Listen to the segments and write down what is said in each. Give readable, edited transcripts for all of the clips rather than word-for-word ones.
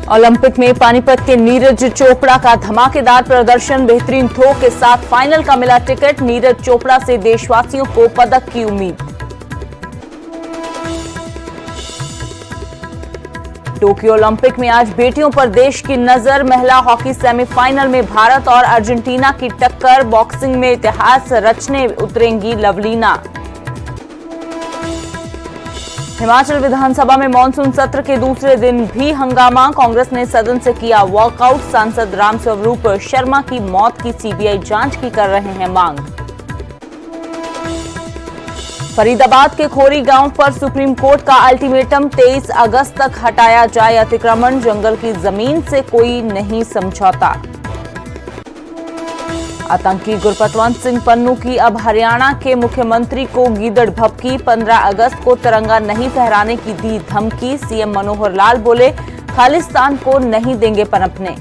Olympic में पानीपत के नीरज चोपड़ा का धमाकेदार प्रदर्शन, बेहतरीन थ्रो के साथ फाइनल का मिला टिकट। नीरज चोपड़ा से देशवासियों को पदक की उम्मीद। टोक्यो ओलंपिक में आज बेटियों पर देश की नजर, महिला हॉकी सेमीफाइनल में भारत और अर्जेंटीना की टक्कर। बॉक्सिंग में इतिहास रचने उतरेंगी लवलीना। हिमाचल विधानसभा में मानसून सत्र के दूसरे दिन भी हंगामा, कांग्रेस ने सदन से किया वॉकआउट। सांसद रामस्वरूप शर्मा की मौत की सीबीआई जांच की कर रहे हैं मांग। फरीदाबाद के खोरी गांव पर सुप्रीम कोर्ट का अल्टीमेटम, 23 अगस्त तक हटाया जाए अतिक्रमण, जंगल की जमीन से कोई नहीं समझौता। आतंकी गुरपतवंत सिंह पन्नू की अब हरियाणा के मुख्यमंत्री को गीदड़ भभकी, 15 अगस्त को तिरंगा नहीं फहराने की दी धमकी। सीएम मनोहर लाल बोले, खालिस्तान को नहीं देंगे पनपने।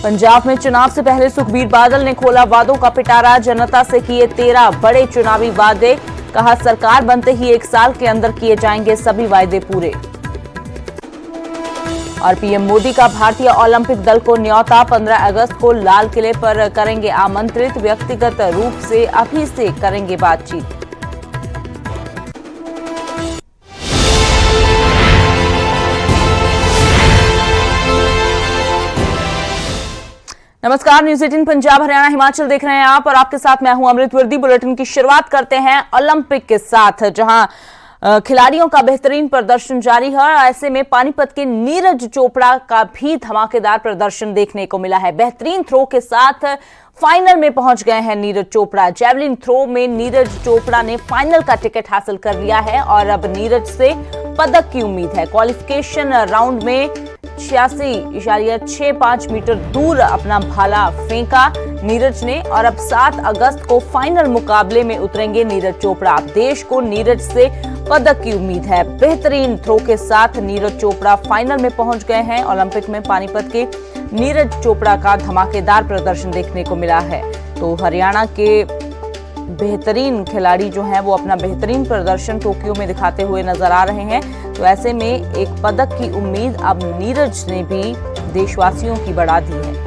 पंजाब में चुनाव से पहले सुखबीर बादल ने खोला वादों का पिटारा, जनता से किए 13 बड़े चुनावी वादे, कहा सरकार बनते ही 1 साल के अंदर किए जाएंगे सभी वायदे पूरे। और पीएम मोदी का भारतीय ओलंपिक दल को न्योता, 15 अगस्त को लाल किले पर करेंगे आमंत्रित, व्यक्तिगत रूप से अभी से करेंगे बातचीत। नमस्कार, न्यूज़ 18 पंजाब हरियाणा हिमाचल देख रहे हैं आप और आपके साथ मैं हूं अमृत वर्दी। बुलेटिन की शुरुआत करते हैं ओलंपिक के साथ, जहां खिलाड़ियों का बेहतरीन प्रदर्शन जारी है। ऐसे में पानीपत के नीरज चोपड़ा का भी धमाकेदार प्रदर्शन देखने को मिला है। बेहतरीन थ्रो के साथ फाइनल में पहुंच गए हैं नीरज चोपड़ा। जेवलिन थ्रो में नीरज चोपड़ा ने फाइनल का टिकट हासिल कर लिया है और अब नीरज से पदक की उम्मीद है। क्वालिफिकेशन राउंड में 86.65 मीटर दूर अपना भाला फेंका नीरज ने और अब 7 अगस्त को फाइनल मुकाबले में उतरेंगे नीरज चोपड़ा। देश को नीरज से पदक की उम्मीद है। बेहतरीन थ्रो के साथ नीरज चोपड़ा फाइनल में पहुंच गए हैं। ओलंपिक में पानीपत के नीरज चोपड़ा का धमाकेदार प्रदर्शन देखने को मिला है। तो हरियाणा के बेहतरीन खिलाड़ी जो हैं वो अपना बेहतरीन प्रदर्शन टोक्यो में दिखाते हुए नजर आ रहे हैं। तो ऐसे में एक पदक की उम्मीद अब नीरज ने भी देशवासियों की बढ़ा दी है।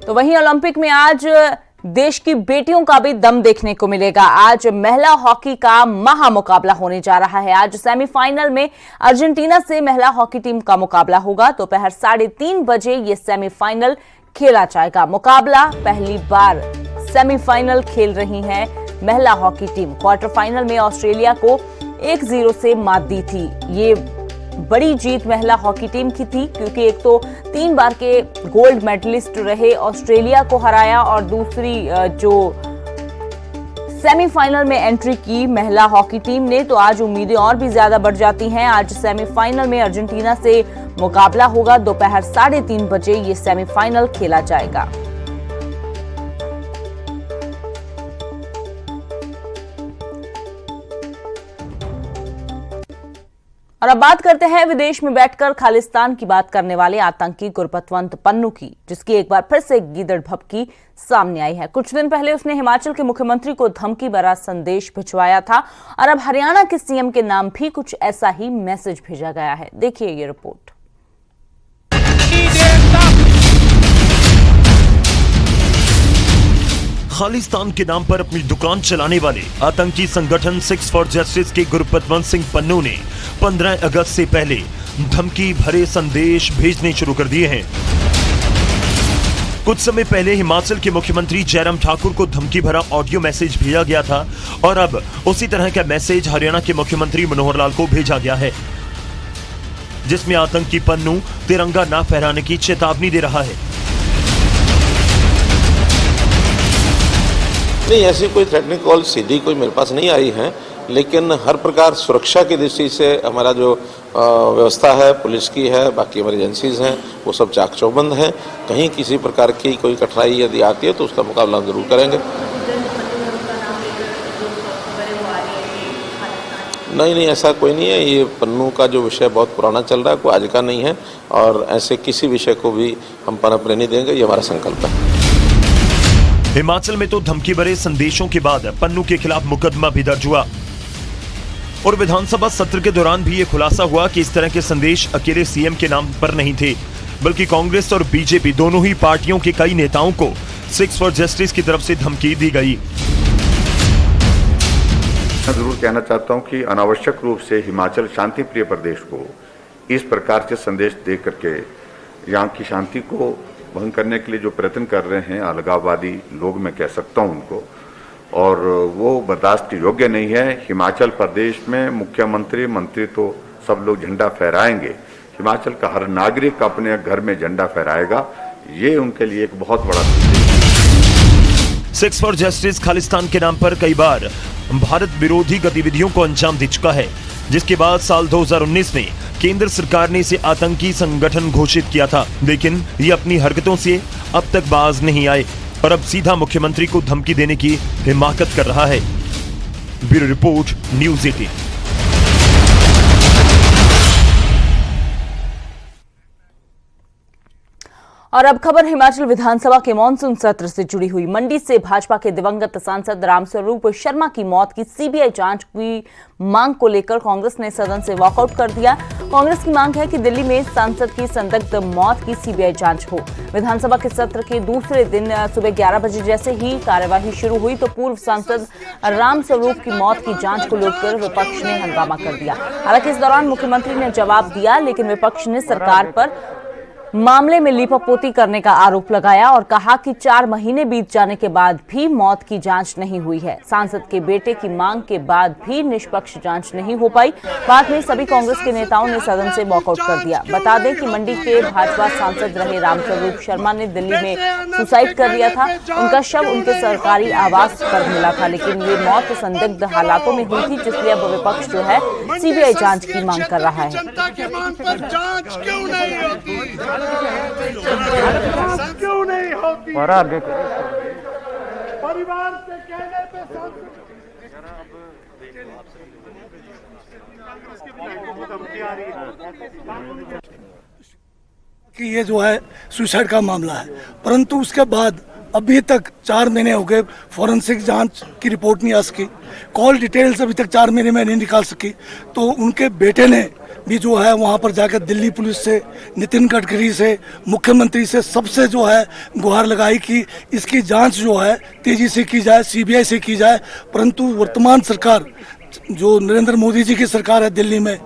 तो वहीं ओलंपिक में आज देश की बेटियों का भी दम देखने को मिलेगा। आज महिला हॉकी का महामुकाबला होने जा रहा है। आज सेमीफाइनल में अर्जेंटीना से महिला हॉकी टीम का मुकाबला होगा। दोपहर 3:30 बजे ये सेमीफाइनल खेला जाएगा। मुकाबला पहली बार सेमीफाइनल खेल रही है महिला हॉकी टीम। क्वार्टर फाइनल में ऑस्ट्रेलिया को 1-0 से मात दी थी। ये बड़ी जीत महिला हॉकी टीम की थी, क्योंकि एक तो 3 बार के गोल्ड मेडलिस्ट रहे ऑस्ट्रेलिया को हराया और दूसरी जो सेमीफाइनल में एंट्री की महिला हॉकी टीम ने, तो आज उम्मीदें और भी ज्यादा बढ़ जाती हैं। आज सेमीफाइनल में अर्जेंटीना से मुकाबला होगा। दोपहर 3:30 बजे ये सेमीफाइनल खेला जाएगा। और अब बात करते हैं विदेश में बैठकर खालिस्तान की बात करने वाले आतंकी गुरपतवंत पन्नू की, जिसकी एक बार फिर से गीदड़ भभकी सामने आई है। कुछ दिन पहले उसने हिमाचल के मुख्यमंत्री को धमकी भरा संदेश भिजवाया था और अब हरियाणा के सीएम के नाम भी कुछ ऐसा ही मैसेज भेजा गया है। देखिए ये रिपोर्ट। खालिस्तान के नाम पर अपनी दुकान चलाने वाले आतंकी संगठन 6 फॉर जस्टिस के गुरपतवंत सिंह पन्नू ने 15 अगस्त से पहले धमकी भरे संदेश भेजने शुरू कर दिए हैं। कुछ समय पहले हिमाचल के मुख्यमंत्री जयराम ठाकुर को धमकी भरा ऑडियो मैसेज भेजा गया था और अब उसी तरह का मैसेज हरियाणा के मुख्यमंत्री मनोहर लाल को भेजा गया है, जिसमें आतंकी पन्नू तिरंगा ना फहराने की चेतावनी दे रहा है। नहीं, ऐसी कोई थ्रेटनिंग कॉल सीधी कोई मेरे पास नहीं आई है, लेकिन हर प्रकार सुरक्षा की दृष्टि से हमारा जो व्यवस्था है पुलिस की है, बाकी इमरजेंसीज हैं, वो सब चाक चौबंद हैं। कहीं किसी प्रकार की कोई कठिनाई यदि आती है तो उसका मुकाबला हम जरूर करेंगे। नहीं नहीं, ऐसा कोई नहीं है। ये पन्नू का जो विषय बहुत पुराना चल रहा है, कोई आज का नहीं है, और ऐसे किसी विषय को भी हम पनपने नहीं देंगे, ये हमारा संकल्प है। हिमाचल में तो धमकी भरे संदेशों के बाद पन्नू के खिलाफ मुकदमा भी दर्ज हुआ और विधानसभा सत्र के दौरान भी ये खुलासा हुआ कि इस तरह के संदेश अकेले सीएम के नाम पर नहीं थे, बल्कि कांग्रेस और बीजेपी दोनों ही पार्टियों के कई नेताओं को 6 फॉर जस्टिस की तरफ से धमकी दी गई। मैं जरूर कहना चाहता हूं कि अनावश्यक रूप से हिमाचल शांति प्रिय प्रदेश को इस प्रकार से संदेश दे करके यहाँ की शांति को भंग करने के लिए जो प्रयत्न कर रहे हैं अलगाववादी लोग, मैं कह सकता हूं उनको, और वो बर्दाश्त के योग्य नहीं है। हिमाचल प्रदेश में मुख्यमंत्री मंत्री तो सब लोग झंडा फहराएंगे, हिमाचल का हर नागरिक अपने घर में झंडा फहराएगा, ये उनके लिए एक बहुत बड़ा 6 फॉर जस्टिस खालिस्तान के नाम पर कई बार भारत विरोधी गतिविधियों को अंजाम दे चुका है, जिसके बाद साल 2019 में केंद्र सरकार ने इसे आतंकी संगठन घोषित किया था, लेकिन ये अपनी हरकतों से अब तक बाज नहीं आए और अब सीधा मुख्यमंत्री को धमकी देने की हिमाकत कर रहा है। Bureau report, news 18। और अब खबर हिमाचल विधानसभा के मानसून सत्र से जुड़ी हुई। मंडी से भाजपा के दिवंगत सांसद रामस्वरूप शर्मा की मौत की सीबीआई जांच की मांग को लेकर कांग्रेस ने सदन से वॉकआउट कर दिया। कांग्रेस की मांग है कि दिल्ली में सांसद की संदिग्ध मौत की सीबीआई जांच हो। विधानसभा के सत्र के दूसरे दिन सुबह 11 बजे जैसे ही कार्यवाही शुरू हुई तो पूर्व सांसद रामस्वरूप की मौत की जांच को लेकर विपक्ष ने हंगामा कर दिया। हालांकि इस दौरान मुख्यमंत्री ने जवाब दिया, लेकिन विपक्ष ने सरकार पर मामले में लीपापोती करने का आरोप लगाया और कहा कि 4 महीने बीत जाने के बाद भी मौत की जांच नहीं हुई है। सांसद के बेटे की मांग के बाद भी निष्पक्ष जांच नहीं हो पाई। बाद में सभी कांग्रेस के नेताओं ने सदन से वॉकआउट कर दिया। बता दें कि मंडी के भाजपा सांसद रहे रामस्वरूप शर्मा ने दिल्ली में सुसाइड कर लिया था। उनका शव उनके सरकारी आवास पर मिला था, लेकिन ये मौत संदिग्ध हालातों में हुई थी, जिसलिए अब विपक्ष जो है सीबीआई जांच की मांग कर रहा है। क्यों नहीं होती? परिवार से कहने पे कि ये जो है सुसाइड का मामला है, परंतु उसके बाद अभी तक 4 महीने हो गए, फॉरेंसिक जांच की रिपोर्ट नहीं आ सकी, कॉल डिटेल्स अभी तक 4 महीने में नहीं निकाल सकी। तो उनके बेटे ने भी जो है वहाँ पर जाकर दिल्ली पुलिस से, नितिन गडकरी से, मुख्यमंत्री से सबसे जो है गुहार लगाई कि इसकी जांच जो है तेजी से की जाए, सीबीआई से की जाए। परंतु वर्तमान सरकार जो नरेंद्र मोदी जी की सरकार है दिल्ली में,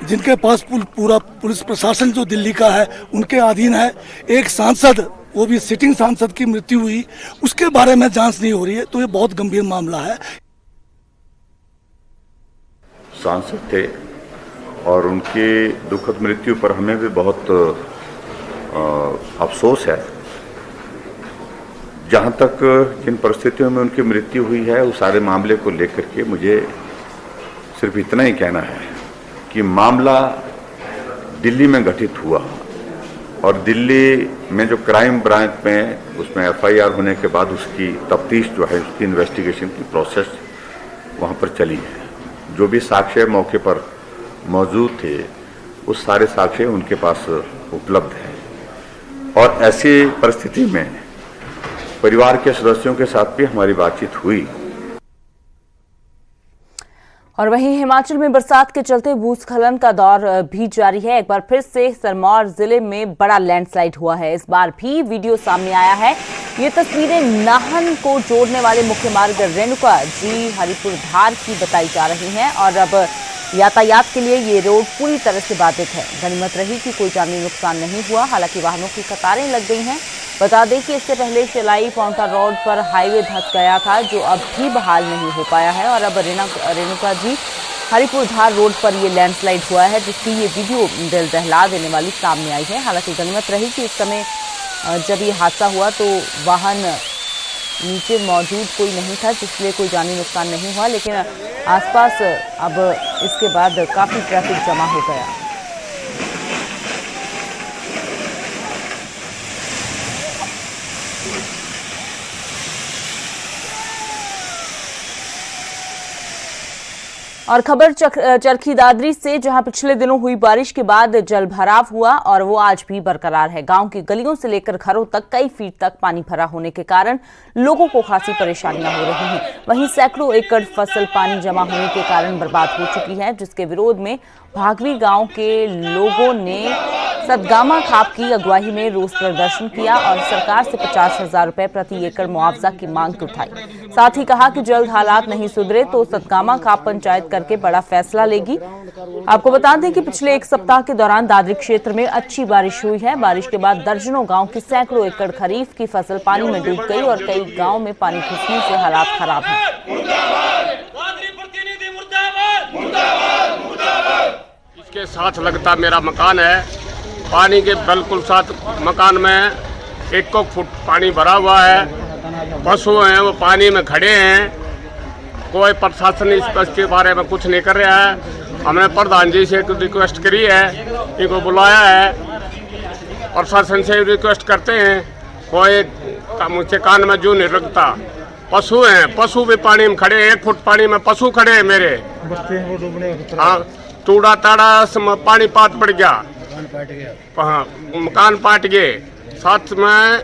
जिनके पास पूरा पुलिस प्रशासन जो दिल्ली का है उनके अधीन है, एक सांसद, वो भी सिटिंग सांसद की मृत्यु हुई, उसके बारे में जांच नहीं हो रही है। तो ये बहुत गंभीर मामला है। सांसद थे और उनकी दुखद मृत्यु पर हमें भी बहुत अफसोस है। जहां तक जिन परिस्थितियों में उनकी मृत्यु हुई है, उस सारे मामले को लेकर के मुझे सिर्फ इतना ही कहना है कि मामला दिल्ली में घटित हुआ और दिल्ली में जो क्राइम ब्रांच में उसमें एफआईआर होने के बाद उसकी तफ्तीश जो है, उसकी इन्वेस्टिगेशन की प्रोसेस वहां पर चली है। जो भी साक्ष्य मौके पर मौजूद थे, उस सारे साक्ष्य उनके पास उपलब्ध हैं और ऐसी परिस्थिति में परिवार के सदस्यों के साथ भी हमारी बातचीत हुई। और वहीं हिमाचल में बरसात के चलते भूस्खलन का दौर भी जारी है। एक बार फिर से सिरमौर जिले में बड़ा लैंडस्लाइड हुआ है। इस बार भी वीडियो सामने आया है। ये तस्वीरें नाहन को जोड़ने वाले मुख्य मार्ग रेणुका जी हरिपुर धार की बताई जा रही हैं और अब यातायात के लिए ये रोड पूरी तरह से बाधित है। गनीमत रही कि कोई जानी नुकसान नहीं हुआ, हालांकि वाहनों की कतारें लग गई हैं। बता दें कि इससे पहले शिलाई पांवटा रोड पर हाईवे धंस गया था, जो अब भी बहाल नहीं हो पाया है और अब रेणुका जी हरिपुर धार रोड पर ये लैंडस्लाइड हुआ है, जिसकी ये वीडियो दिल दहला देने वाली सामने आई है। हालांकि गनीमत रही कि इस समय जब ये हादसा हुआ तो वाहन नीचे मौजूद कोई नहीं था, जिसलिए कोई जानी नुकसान नहीं हुआ, लेकिन आसपास अब इसके बाद काफ़ी ट्रैफिक जमा हो गया। और खबर चरखी दादरी से, जहां पिछले दिनों हुई बारिश के बाद जल भराव हुआ और वो आज भी बरकरार है। गांव की गलियों से लेकर घरों तक कई फीट तक पानी भरा होने के कारण लोगों को खासी परेशानियां हो रही हैं। वहीं सैकड़ों एकड़ फसल पानी जमा होने के कारण बर्बाद हो चुकी है, जिसके विरोध में भागवी गांव के लोगों ने सतगामा खाप की अगुवाई में रोष प्रदर्शन किया और सरकार से 50,000 रुपए प्रति एकड़ मुआवजा की मांग उठाई। साथ ही कहा कि जल्द हालात नहीं सुधरे तो सतगामा खाप पंचायत करके बड़ा फैसला लेगी। आपको बता दें कि पिछले एक सप्ताह के दौरान दादरी क्षेत्र में अच्छी बारिश हुई है। बारिश के बाद दर्जनों गांव की सैकड़ों एकड़ खरीफ की फसल पानी में डूब गई और कई गांव में पानी घुसने से हालात खराब हैं। इसके साथ लगता मेरा मकान है, पानी के बिल्कुल साथ मकान में 1 फुट पानी भरा हुआ है। पशु हैं वो पानी में खड़े हैं, कोई प्रशासन इसके बारे में कुछ नहीं कर रहा है। हमने प्रधान जी से रिक्वेस्ट करी है, इनको बुलाया है, प्रशासन से रिक्वेस्ट करते हैं, कोई मुझसे कान में जू नहीं लगता। पशु हैं, पशु भी पानी में खड़े हैं, 1 फुट पानी में पशु खड़े हैं मेरे। हाँ, टूड़ा ताड़ा पानी पात पड़ गया, हाँ, मकान पाट गए साथ में,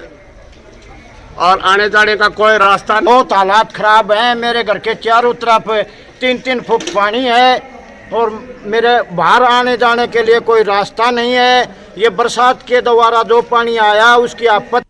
और आने जाने का कोई रास्ता नहीं। बहुत हालात खराब हैं। मेरे घर के चारों तरफ 3-3 फुट पानी है और मेरे बाहर आने जाने के लिए कोई रास्ता नहीं है। ये बरसात के द्वारा जो पानी आया उसकी आपत्ति।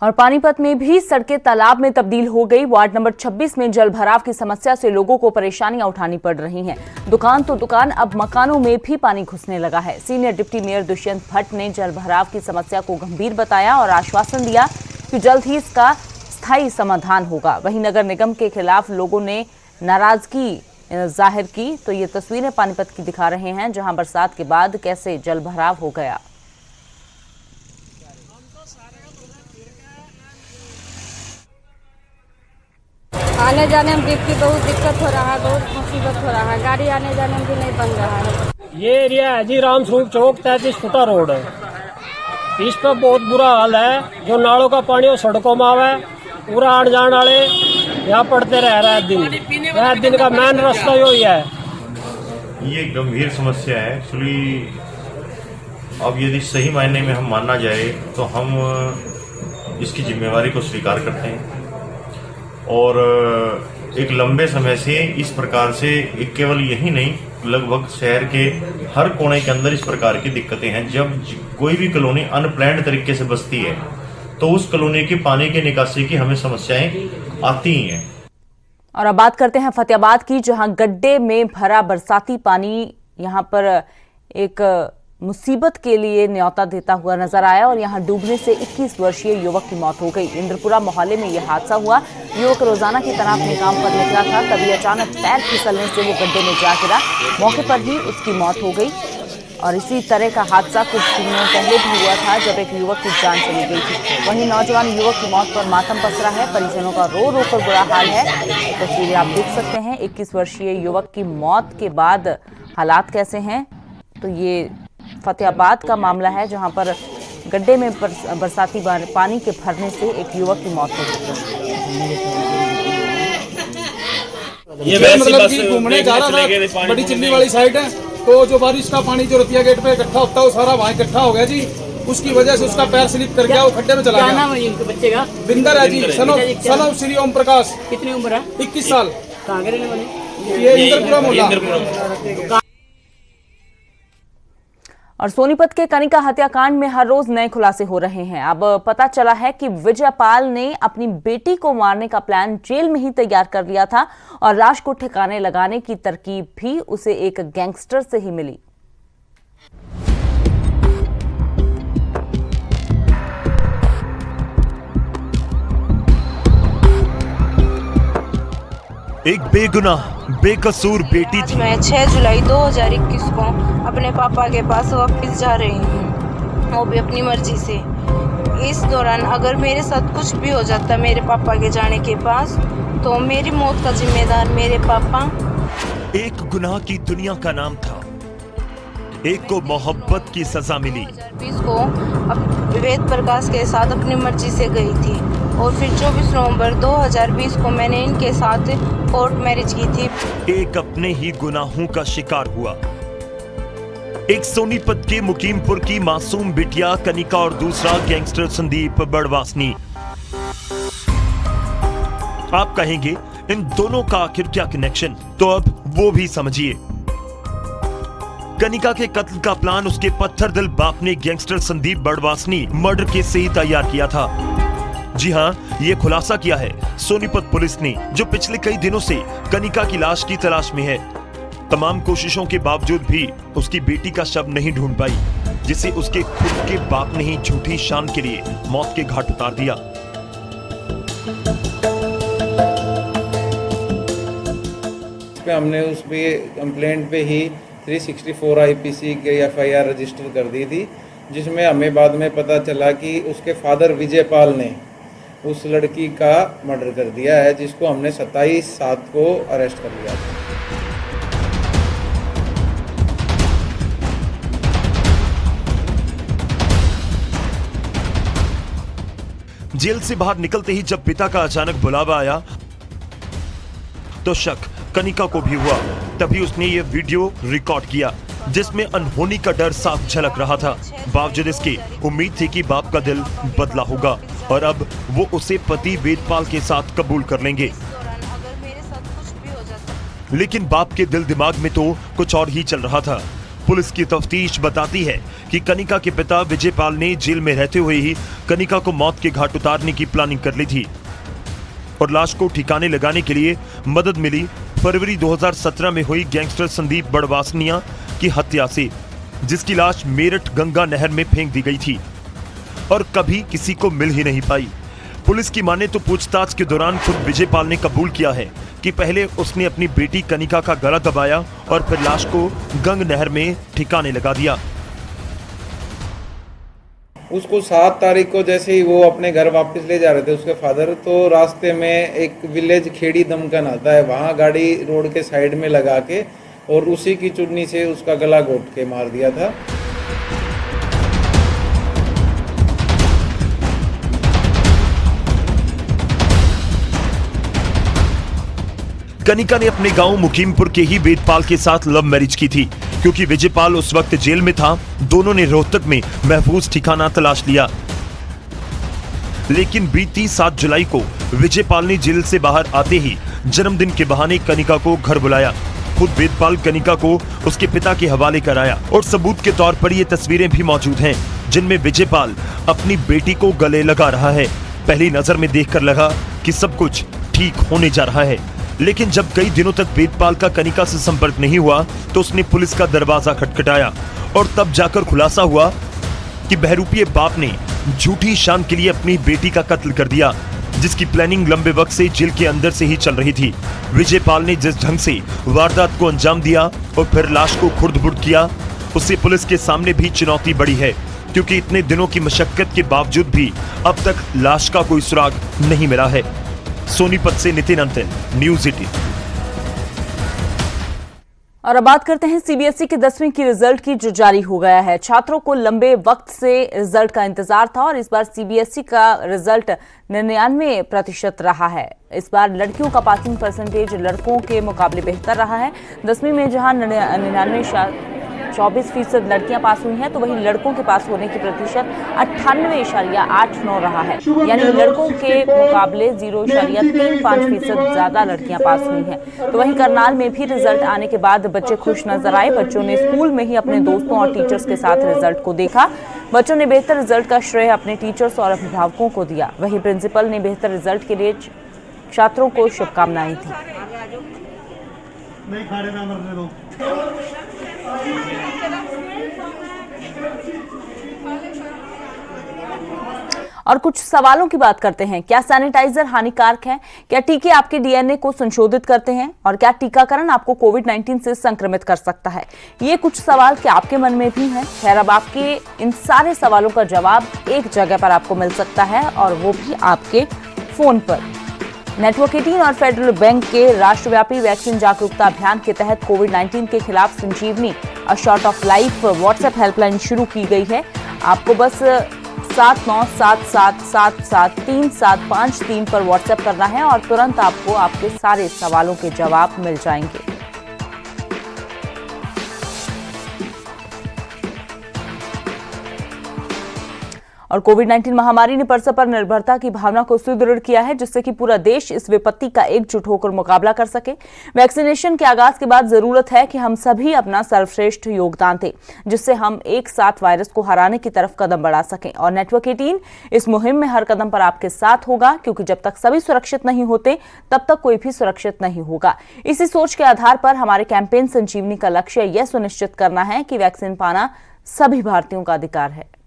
और पानीपत में भी सड़कें तालाब में तब्दील हो गई। वार्ड नंबर 26 में जल भराव की समस्या से लोगों को परेशानियां उठानी पड़ रही हैं। दुकान तो दुकान, अब मकानों में भी पानी घुसने लगा है। Senior deputy mayor Dushyant Bhatt ने जल भराव की समस्या को गंभीर बताया और आश्वासन दिया कि जल्द ही इसका स्थायी समाधान होगा। वहीं नगर निगम के खिलाफ लोगों ने नाराजगी जाहिर की। तो ये तस्वीरें पानीपत की दिखा रहे हैं, जहां बरसात के बाद कैसे जल भराव हो गया। आने जाने में की बहुत दिक्कत हो रहा है, बहुत मुसीबत हो रहा है। गाड़ी आने जाने में भी नहीं बन रहा है। ये एरिया है जी राम स्वरूप चौक 33 फुटा रोड है। इस पर बहुत बुरा हाल है। जो नालों का पानी वो सड़कों में आवे, पूरा आने जाने वाले यहाँ पड़ते रह रहा है दिन। यह दिन का मेन रास्ता यही है। ये गंभीर समस्या है एक्चुअली। अब यदि सही मायने में हम मानना जाए तो हम इसकी जिम्मेवारी को स्वीकार करते हैं और एक लंबे समय से इस प्रकार से केवल यही नहीं, लगभग शहर के हर कोने के अंदर इस प्रकार की दिक्कतें हैं। जब कोई भी कॉलोनी अनप्लान्ड तरीके से बसती है तो उस कॉलोनी के पानी के निकासी की हमें समस्याएं आती ही हैं। और अब बात करते हैं फतेहाबाद की, जहां गड्ढे में भरा बरसाती पानी यहां पर एक मुसीबत के लिए न्योता देता हुआ नजर आया और यहां डूबने से 21 वर्षीय युवक की मौत हो गई। इंद्रपुरा मोहल्ले में यह हादसा हुआ। युवक रोजाना की तरह अपने काम पर निकला था, तभी अचानक पैर फिसलने से वो गड्ढे में जा गिरा। मौके पर ही उसकी मौत हो गई। और इसी तरह का हादसा कुछ दिनों पहले भी हुआ था, जब एक युवक की जान चली गई थी। वहीं नौजवान युवक की मौत पर मातम पसरा है। परिजनों का रो रो कर बुरा हाल है। तस्वीरें आप देख सकते हैं 21 वर्षीय युवक की मौत के बाद हालात कैसे हैं। तो ये फतेहाबाद का मामला है, जहां पर गड्ढे में बरसाती पानी के भरने से एक युवक की मौत हो गई। ये मतलब कि घूमने जा रहा था, बड़ी चिल्ली वाली साइड है, तो जो बारिश का पानी जो रतिया गेट पे इकट्ठा होता है वो सारा वहाँ इकट्ठा हो गया जी। उसकी वजह से उसका पैर स्लिप कर गया, वो खड्डे में चला गया। नाम है इनके बच्चे का? बिंदर है जी, सन ऑफ श्री ओम प्रकाश। कितनी उम्र है? 21 साल। कहाँ के रहने वाले? ये इंद्रपुरा मोहल्ला। और सोनीपत के कनिका हत्याकांड में हर रोज नए खुलासे हो रहे हैं। अब पता चला है कि विजयपाल ने अपनी बेटी को मारने का प्लान जेल में ही तैयार कर लिया था और लाश को ठिकाने लगाने की तरकीब भी उसे एक गैंगस्टर से ही मिली। एक बेगुनाह बेकसूर बेटी थी। मैं 6 जुलाई 2021 को अपने पापा के पास वापस जा रही हूँ, वो भी अपनी मर्जी से। इस दौरान अगर मेरे साथ कुछ भी हो जाता मेरे पापा के जाने के पास, तो मेरी मौत का जिम्मेदार मेरे पापा। एक गुनाह की दुनिया का नाम था, एक को मोहब्बत की सजा मिली। 2020 को विवेक प्रकाश के साथ अपनी मर्जी से गई थी। और फिर 24 नवंबर 2020 को मैंने इनके साथ कोर्ट मैरिज की थी। एक अपने ही गुनाहों का शिकार हुआ। एक सोनीपत के मुकीमपुर की मासूम बिटिया कनिका और दूसरा गैंगस्टर संदीप बड़वासनी। आप कहेंगे इन दोनों का आखिर क्या कनेक्शन? तो अब वो भी समझिए। कनिका के कत्ल का प्लान उसके पत्थर दिल बाप ने gangster Sandeep Badwasni murder case से ही तैयार किया था। जी हां, ये खुलासा किया है सोनीपत पुलिस ने, जो पिछले कई दिनों से कनिका की लाश की तलाश में है। तमाम कोशिशों के बावजूद भी उसकी बेटी का शव नहीं ढूंढ पाई, जिसे उसके खुद के बाप ने ही झूठी शान के लिए मौत के घाट उतार दिया। हमने उस पे कंप्लेंट पे ही 364 आईपीसी के एफआईआर रजिस्टर कर दी थी, जिसमें हमें बाद में पता चला कि उसके फादर विजयपाल ने उस लड़की का मर्डर कर दिया है, जिसको हमने 27/7 को अरेस्ट कर लिया था। जेल से बाहर निकलते ही जब पिता का अचानक बुलावा आया तो शक कनिका को भी हुआ। तभी उसने ये वीडियो रिकॉर्ड किया, जिसमें अनहोनी का डर साफ झलक रहा था। बावजूद इसके उम्मीद थी कि बाप का दिल बदला होगा और अब वो उसे पति वेदपाल के साथ कबूल कर लेंगे। लेकिन बाप के दिल दिमाग में तो कुछ और ही चल रहा था। पुलिस की तफ्तीश बताती है कि कनिका के पिता विजयपाल ने जेल में रहते हुए ही कनिका को मौत के घाट उतारने की प्लानिंग कर ली थी और लाश को ठिकाने लगाने के लिए मदद मिली फरवरी 2017 में हुई गैंगस्टर संदीप बड़वासनिया की हत्या से, जिसकी लाश मेरठ गंगा नहर में फेंक दी गई थी और कभी किसी को मिल ही नहीं पाई। पुलिस की माने तो पूछताछ के दौरान खुद विजयपाल ने कबूल किया है कि पहले उसने अपनी बेटी कनिका का गला दबाया और फिर लाश को गंग नहर में ठिकाने लगा दिया। उसको 7 तारीख को जैसे ही वो अपने घर वापस ले जा रहे थे उसके फादर, तो रास्ते में एक विलेज खेड़ी दमकन आता है, वहाँ गाड़ी रोड के साइड में लगा के और उसी की चुन्नी से उसका गला घोट के मार दिया था। कनिका ने अपने गांव मुकीमपुर के ही वेदपाल के साथ लव मैरिज की थी, क्योंकि विजयपाल उस वक्त जेल में था। दोनों ने रोहतक में महफूज ठिकाना तलाश लिया, लेकिन बीती 7 जुलाई को विजयपाल ने जेल से बाहर आते ही जन्मदिन के बहाने कनिका को घर बुलाया। खुद वेदपाल कनिका को उसके पिता के हवाले कराया और सबूत के तौर पर ये तस्वीरें भी मौजूद हैं, जिनमें विजयपाल अपनी बेटी को गले लगा रहा है। पहली नजर में देखकर लगा कि सब कुछ ठीक होने जा रहा है, लेकिन जब कई दिनों तक वेदपाल का कनिका से संपर्क नहीं हुआ तो उसने पुलिस का दरवाजा खटखटाया और तब जाकर खुलासा हुआ कि बहरूपीय बाप ने झूठी शान के लिए अपनी बेटी का कत्ल कर दिया, जिसकी प्लानिंग लंबे वक्त से जेल के अंदर से ही चल रही थी। विजयपाल ने जिस ढंग से वारदात को अंजाम दिया और फिर लाश को खुर्द-बुर्द किया, उससे पुलिस के सामने भी चुनौती बड़ी है, क्योंकि इतने दिनों की मशक्कत के बावजूद भी अब तक लाश का कोई सुराग नहीं मिला है। सोनीपत से नितिन अंतिल, न्यूज़ 18। और अब बात करते हैं सीबीएसई के 10वीं की रिजल्ट की, जो जारी हो गया है। छात्रों को लंबे वक्त से रिजल्ट का इंतजार था और इस बार सीबीएसई का रिजल्ट 99% रहा है। इस बार लड़कियों का पासिंग परसेंटेज लड़कों के मुकाबले बेहतर रहा है। 10वीं में जहां 24% लड़कियां पास हुई हैं, तो वहीं लड़कों के पास होने की प्रतिशत 98.89 रहा है, यानी लड़कों के मुकाबले 0.35% ज्यादा लड़कियां पास हुई हैं। तो वहीं करनाल में भी रिजल्ट आने के बाद बच्चे खुश नजर आए। बच्चों ने स्कूल में ही अपने दोस्तों और टीचर्स के साथ रिजल्ट को देखा। बच्चों ने बेहतर रिजल्ट का श्रेय अपने टीचर्स और अभिभावकों को दिया। वहीं प्रिंसिपल ने बेहतर रिजल्ट के लिए छात्रों को शुभकामनाएं दी। और कुछ सवालों की बात करते हैं। क्या सैनिटाइजर हानिकारक है? क्या टीके आपके डीएनए को संशोधित करते हैं? और क्या टीकाकरण आपको कोविड-19 से संक्रमित कर सकता है? ये कुछ सवाल क्या आपके मन में भी हैं? खैर, अब आपके इन सारे सवालों का जवाब एक जगह पर आपको मिल सकता है, और वो भी आपके फोन पर। नेटवर्क 18 और फेडरल बैंक के राष्ट्रव्यापी वैक्सीन जागरूकता अभियान के तहत कोविड-19 के खिलाफ Sanjeevani a shot of life WhatsApp helpline शुरू की गई है। आपको बस 7977773753 पर व्हाट्सएप करना है और तुरंत आपको आपके सारे सवालों के जवाब मिल जाएंगे। और कोविड-19 महामारी ने परस्पर निर्भरता की भावना को सुदृढ़ किया है, जिससे कि पूरा देश इस विपत्ति का एकजुट होकर मुकाबला कर सके। वैक्सीनेशन के आगाज के बाद जरूरत है कि हम सभी अपना सर्वश्रेष्ठ योगदान दें, जिससे हम एक साथ वायरस को हराने की तरफ कदम बढ़ा सकें। और नेटवर्क 18 इस मुहिम में हर कदम पर आपके साथ होगा, क्योंकि जब तक सभी सुरक्षित नहीं होते तब तक कोई भी सुरक्षित नहीं होगा। इसी सोच के आधार पर हमारे कैंपेन संजीवनी का लक्ष्य यह सुनिश्चित करना है कि वैक्सीन पाना सभी भारतीयों का अधिकार है।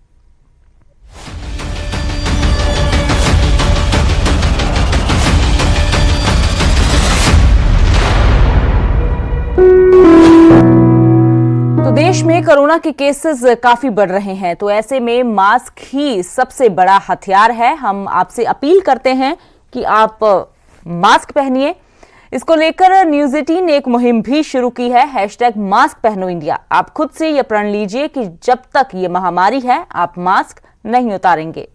तो देश में कोरोना के केसेस काफी बढ़ रहे हैं, तो ऐसे में मास्क ही सबसे बड़ा हथियार है। हम आपसे अपील करते हैं कि आप मास्क पहनिए। इसको लेकर न्यूज़ 18 ने एक मुहिम भी शुरू की है, #मास्क पहनो इंडिया। आप खुद से यह प्रण लीजिए कि जब तक ये महामारी है आप मास्क नहीं उतारेंगे।